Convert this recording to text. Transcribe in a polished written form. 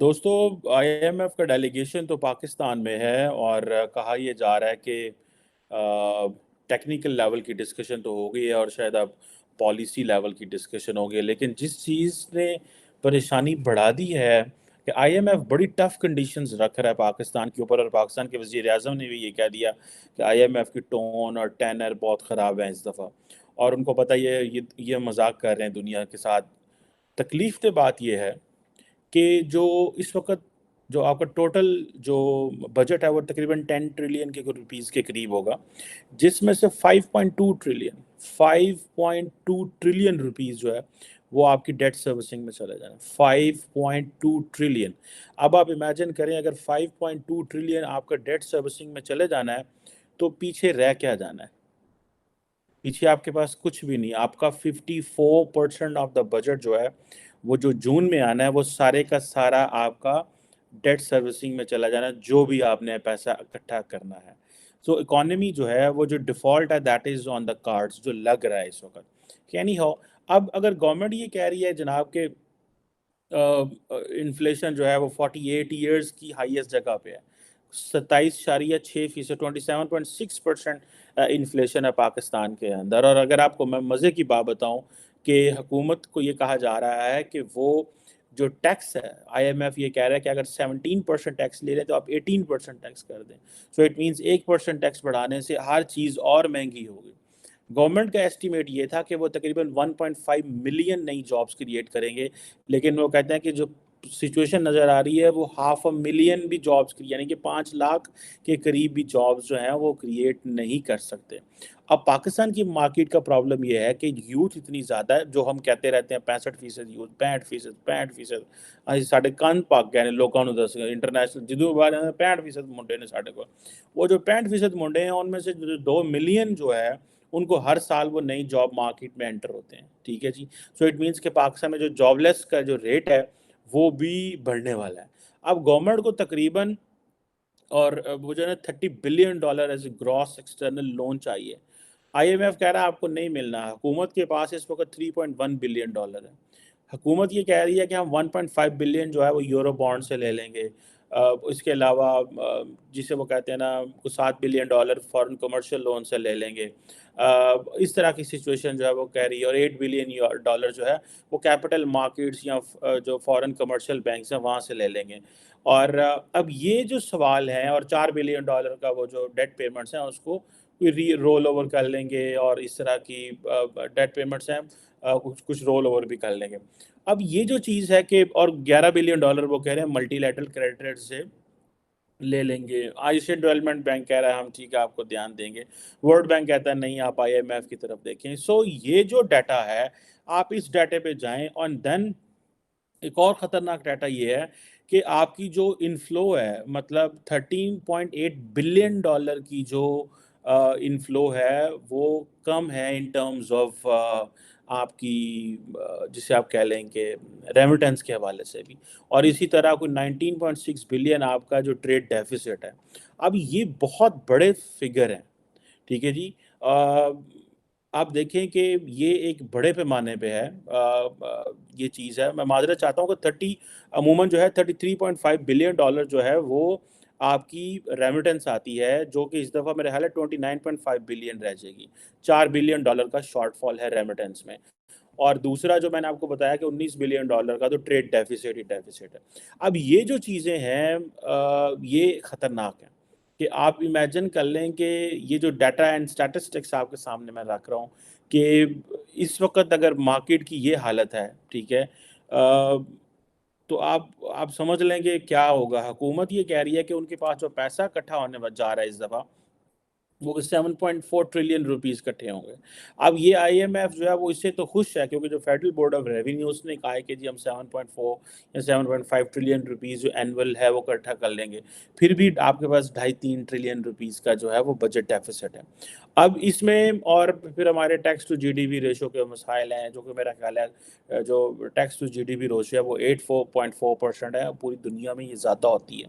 दोस्तों, आईएमएफ का डेलीगेशन तो पाकिस्तान में है और कहा यह जा रहा है कि टेक्निकल लेवल की डिस्कशन तो हो गई है और शायद अब पॉलिसी लेवल की डिस्कशन हो गई है। लेकिन जिस चीज़ ने परेशानी बढ़ा दी है कि आईएमएफ बड़ी टफ कंडीशंस रख रहा है पाकिस्तान के ऊपर, और पाकिस्तान के वज़ीर आज़म ने भी ये कह दिया कि आईएमएफ की टोन और टेनर बहुत ख़राब है इस दफ़ा, और उनको पता ये मजाक कर रहे हैं दुनिया के साथ। तकलीफ तो बात यह है कि जो इस वक्त जो आपका टोटल जो बजट है वो तकरीबन 10 ट्रिलियन के रुपीस के करीब होगा, जिसमें से 5.2 ट्रिलियन रुपीस जो है वो आपकी डेट सर्विसिंग में चले जाना। 5.2 ट्रिलियन। अब आप इमेजिन करें, अगर 5.2 ट्रिलियन आपका डेट सर्विसिंग में चले जाना है तो पीछे रह क्या जाना है? पीछे आपके पास कुछ भी नहीं। आपका 54% ऑफ द बजट जो है वो जो जून में आना है वो सारे का सारा आपका डेट सर्विसिंग में चला जाना है, जो भी आपने पैसा इकट्ठा करना है। सो इकोनॉमी जो है वो जो डिफ़ॉल्ट है that is on the cards, जो लग रहा है इस वक्त। एनी हाउ, अब अगर गवर्नमेंट ये कह रही है जनाब के इन्फ्लेशन जो है वो 48 ईयर्स की हाईएस्ट जगह पे है, 27.6%, 27.6% इन्फ्लेशन है पाकिस्तान के अंदर। और अगर आपको मैं मज़े की बात बताऊं कि हुकूमत को ये कहा जा रहा है कि वो जो टैक्स है, आईएमएफ ये कह रहा है कि अगर 17% टैक्स ले रहे तो आप 18% टैक्स कर दें। सो इट मीन्स 1% टैक्स बढ़ाने से हर चीज़ और महंगी होगी। गवर्नमेंट का एस्टीमेट ये था कि वो तकरीबन 1.5 मिलियन नई जॉब्स क्रिएट करेंगे, लेकिन वो कहते हैं कि जो सिचुएशन नज़र आ रही है वो 500,000 भी जॉब्स, यानी कि 5 लाख के करीब भी जॉब्स जो हैं वो क्रिएट नहीं कर सकते। अब पाकिस्तान की मार्केट का प्रॉब्लम ये है कि यूथ इतनी ज़्यादा है, जो हम कहते रहते हैं 65% यूथ, 65% साढ़े कान पाक गए लोगों ने दस इंटरनेशनल जिदों बार 65% मुंडे ने साढ़े को, वो जो 65% मुंडे हैं उनमें से 2 मिलियन जो है उनको हर साल वो नई जॉब मार्केट में एंटर होते हैं। ठीक है जी। सो इट मीन्स कि पाकिस्तान में जो जॉबलेस का जो रेट है वो भी बढ़ने वाला है। अब गवर्नमेंट को तकरीबन और वो जो है $30 billion as a gross external loan चाहिए। आईएमएफ कह रहा है आपको नहीं मिलना। हुकूमत के पास इस वक्त $3.1 बिलियन है। हुकूमत ये कह रही है कि हम 1.5 बिलियन जो है वो यूरो बॉन्ड से ले लेंगे। इसके अलावा जिसे वो कहते हैं ना, कुछ $7 बिलियन फॉरेन कमर्शियल लोन से ले लेंगे। इस तरह की सिचुएशन जो है वो कह रही है, और $8 बिलियन जो है वो कैपिटल मार्केट्स या जो फॉरेन कमर्शियल बैंक्स हैं वहाँ से ले लेंगे। और अब ये जो सवाल है, और $4 बिलियन का वो जो डेट पेमेंट्स हैं उसको री रोल ओवर कर लेंगे, और इस तरह की डेट पेमेंट्स हैं कुछ कुछ रोल ओवर भी कर लेंगे। अब ये जो चीज़ है कि और $11 बिलियन वो कह रहे हैं मल्टीलैटरल क्रेडिटर से ले लेंगे। एशियन डेवलपमेंट बैंक कह रहा है हम ठीक है आपको ध्यान देंगे। वर्ल्ड बैंक कहता है नहीं, आप आईएमएफ की तरफ देखें। सो ये जो डाटा है, आप इस डाटे पे जाएं, और देन एक और ख़तरनाक डाटा ये है कि आपकी जो इनफ्लो है, मतलब $13.8 बिलियन की जो इनफ्लो है वो कम है इन टर्म्स ऑफ आपकी जिसे आप कह लें कि रेमिटेंस के हवाले से भी, और इसी तरह कोई 19.6 बिलियन आपका जो ट्रेड डेफिसिट है। अब ये बहुत बड़े फिगर हैं। ठीक है जी। आप देखें कि ये एक बड़े पैमाने पे है, ये चीज़ है। मैं माज़रत चाहता हूँ कि 30 अमूमन जो है $33.5 बिलियन जो है वो आपकी रेमिटेंस आती है, जो कि इस दफ़ा मेरे ख्याल है 29.5 बिलियन रह जाएगी। $4 बिलियन का शॉर्टफॉल है रेमिटेंस में। और दूसरा जो मैंने आपको बताया कि $19 बिलियन का तो ट्रेड डेफिसिट ही डेफिसिट है। अब ये जो चीज़ें हैं ये ख़तरनाक हैं कि आप इमेजिन कर लें कि ये जो डाटा एंड स्टैटिस्टिक्स आपके सामने मैं रख रहा हूँ कि इस वक्त अगर मार्केट की ये हालत है, ठीक है, तो आप समझ लें कि क्या होगा। हुकूमत ये कह रही है कि उनके पास जो पैसा इकट्ठा होने जा रहा है इस दफ़ा वो 7.4 ट्रिलियन रुपीस इकट्ठे होंगे। अब ये आईएमएफ जो है वो इससे तो खुश है, क्योंकि जो फेडरल बोर्ड ऑफ रेवेन्यूज ने कहा है कि जी हम 7.4 या 7.5 ट्रिलियन रुपीस जो एनुअल है वो इकट्ठा कर लेंगे। फिर भी आपके पास 2.5-3 ट्रिलियन रुपीस का जो है वो बजट डेफिसिट है। अब इसमें और फिर हमारे टैक्स टू जीडीपी रेशो के मसाइल हैं, जो कि मेरा ख्याल है जो टैक्स टू जीडीपी रेशो है वो 84.4% है। पूरी दुनिया में ये ज़्यादा होती है।